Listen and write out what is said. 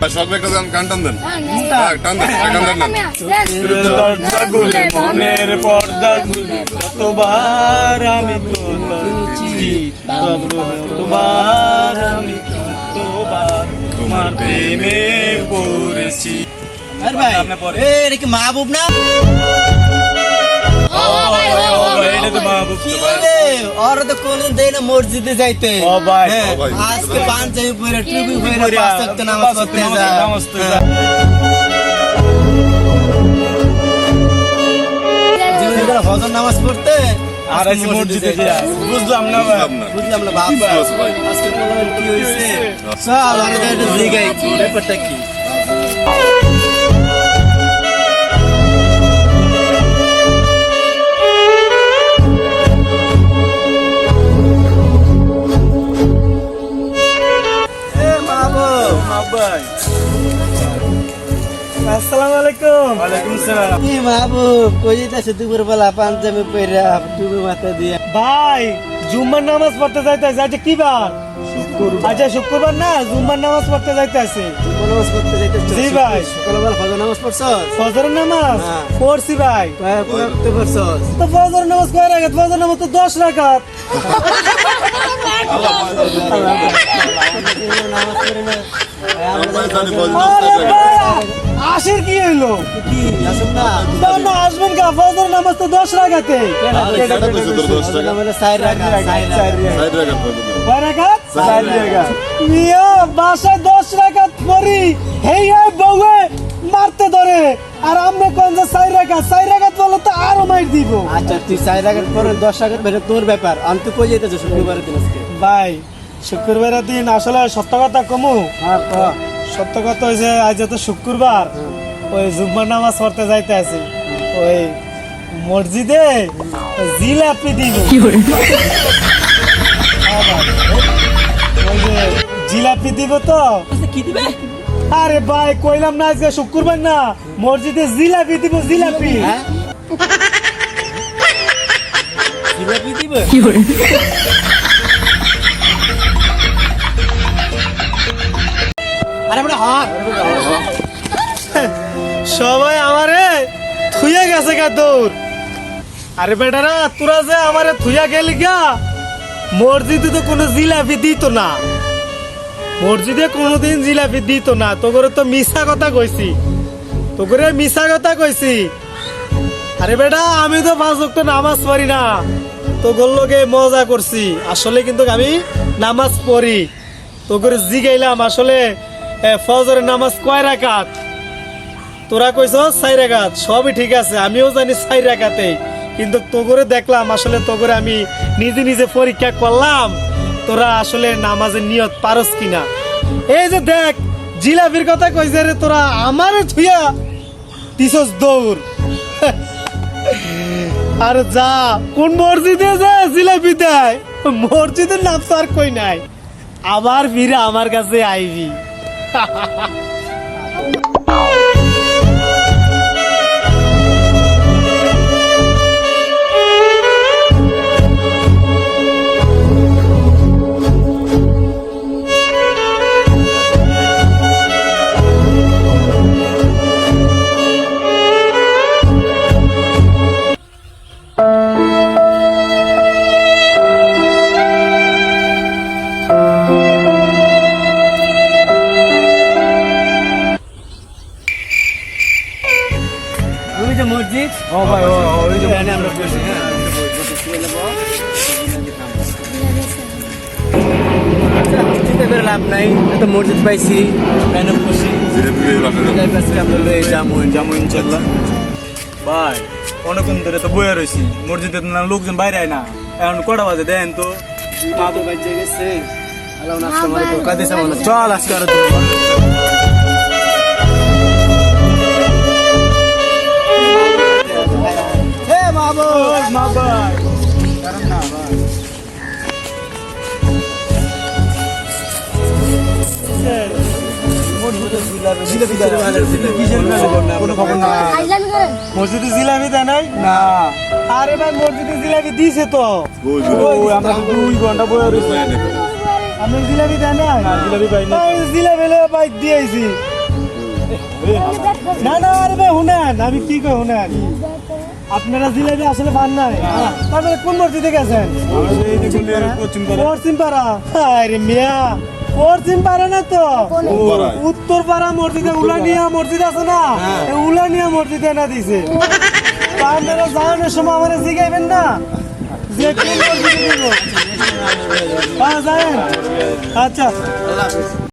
সব একটা গান টান দেন, টান দেন, মনের পর্দা কতবার আমি তুলেছি, কতবার আমি কতবার তোমার প্রেমে পড়েছি। আরে ভাই এটা কি মাহবুব না? ওরা তো কোনদিন দেয় না মসজিদে যাইতে। আজকে পাঞ্জাবি পরে টুপি পরে পাঁচ ওয়াক্ত নামাজ পড়তে যায়। ফজর নামাজ পড়তে আর আজকে মসজিদে যায়। বুঝলাম না ভাই, বুঝলাম না বাপ। আজকে কি হয়েছে? চল আমরা একটু জিগাই ব্যাপারটা কি। আসসালামু আলাইকুম। ওয়ালাইকুম আসসালাম। কি মাহবুব কই যাইতাছে দুপুর বেলা পাঞ্জাবি পরে টুপি মাথা দিয়ে? ভাই জুম্মার নামাজ পড়তে যাইতেছে। আজকে কি বার? শুক্রবার। আচ্ছা শুক্রবার না, জুম্মার নামাজ পড়তে যাইতেছে। জুম্মার নামাজ পড়তে যাইতাছে? জি ভাই। সকালবেলা ফজর নামাজ পড়ছস? ফজরের নামাজ পড়ছি ভাই। পড়তে পড়ছস? তো ফজর নামাজ কয় রাকাত? ফজর নামাজ তো 10 রাকাত। নামাজ পড়ে না আশির কি হইলো? কি আসুন না না আসবেন কা? ফজর নামাজ তো 10 রাকাতে। কয় রাকাত? 4 রাকাত। মিয়া বাসায় 10 রাকাত পড়ি, হেই এই বউয়ে মারতে ধরে, আর আমরা কোন যে 4 রাকাত? 4 রাকাত বলে তো আরো মাইর দিব। আচ্ছা তুই 4 রাকাত পরে 10 রাকাত বেরে তোর ব্যাপার। আমি তো কই যাইতেছ শুক্রবারের দিন আজকে? ভাই শুক্রবারের দিন আসলে সত্য কথা কমু। সত্য কথা হয়েছে আজ তো শুক্রবার, ওই জুম্মার নামাজ পড়তে যাইতে আছি, ওই মসজিদে জিলাপি দিব। ওই যে জিলাপি দিব তো। কি দিবে? আরে ভাই কইলাম না আজকে শুক্রবার না, মসজিদে জিলাপি দিব। জিলাপি জিলাপি দিব? আরে বড় হাত সবাই আমারে থুইয়া গেছে গা দৌড়। আরে বেটারা তোরা যে আমারে থুইয়া গেলি গা, মসজিদে তো কোনো জিলাপি দিত না, মসজিদে কোনোদিন জিলাপি দিত না। তো করে তো মিছা কথা কইছি, তো করে মিছা কথা কইছি। আরে বেটা আমি তো 5 ওয়াক্ত নামাজ পড়ি না, তো গোল্লকে মজা করছি। আসলে কিন্তু আমি নামাজ পড়ি। তো করে জিগাইলাম আসলে ফজরের নামাজ কয় রাকাত? তোরা কইছ 4 রাকাত। সবই ঠিক আছে, আমিও জানি 4 রাকাতে, কিন্তু তো করে দেখলাম আসলে তো করে আমি নিজে নিজে পরীক্ষা করলাম তোরা আসলে নামাজের নিয়ত পারস কিনা। এই যে দেখ জিলাপির কথা কইছে রে, তোরা আমারে থুইয়া দিছস দৌড়। আর যা কোন মসজিদে যা জিলাপি দেয়, মসজিদের নাম তো আর কই নাই, আবার ফিরে আমার কাছে আইবি। ওই যে মসজিদ। ও ভাই ওই যে আমরা বসে হ্যাঁ চিন্তা করে লাভ নাই, তো মসজিদ পাইছি খুশি। জামু ইনশাল্লাহ। ভাই অনেকক্ষণ ধরে তো বইয়া রয়েছি, মসজিদে লোকজন বাইরে আয় না, এখন কটা বাজে দেন তো? গেছে চল আজকে আরো না ভাই কারণ না ভাই মসজিদে জিলাপি দেয় নাই না? আরে ভাই মসজিদে জিলাপি দিছে তো, আমরা 2 ঘন্টা বয়ে রয়েছি, আমি জিলাপি দেয় না? জিলাপি পাই না, জিলাপি বাইক দিয়েছি। না না আরে ভাই শুনেন আমি কি কই শুনেন আপনারা জিলাপি আসলে পান নাই তাহলে কোন মসজিদে গেছেন পশ্চিম পাড়া আরে মিয়া পশ্চিম পাড়া না তো উত্তর পাড়া মসজিদে উলানিয়া মসজিদ আছে না এই উলানিয়া মসজিদে না দিছে তা আপনারা যাওয়ানোর সময় আমার জিগাইবেন না যে কোন মসজিদে দিব যায় আচ্ছা আল্লাহ হাফেজ।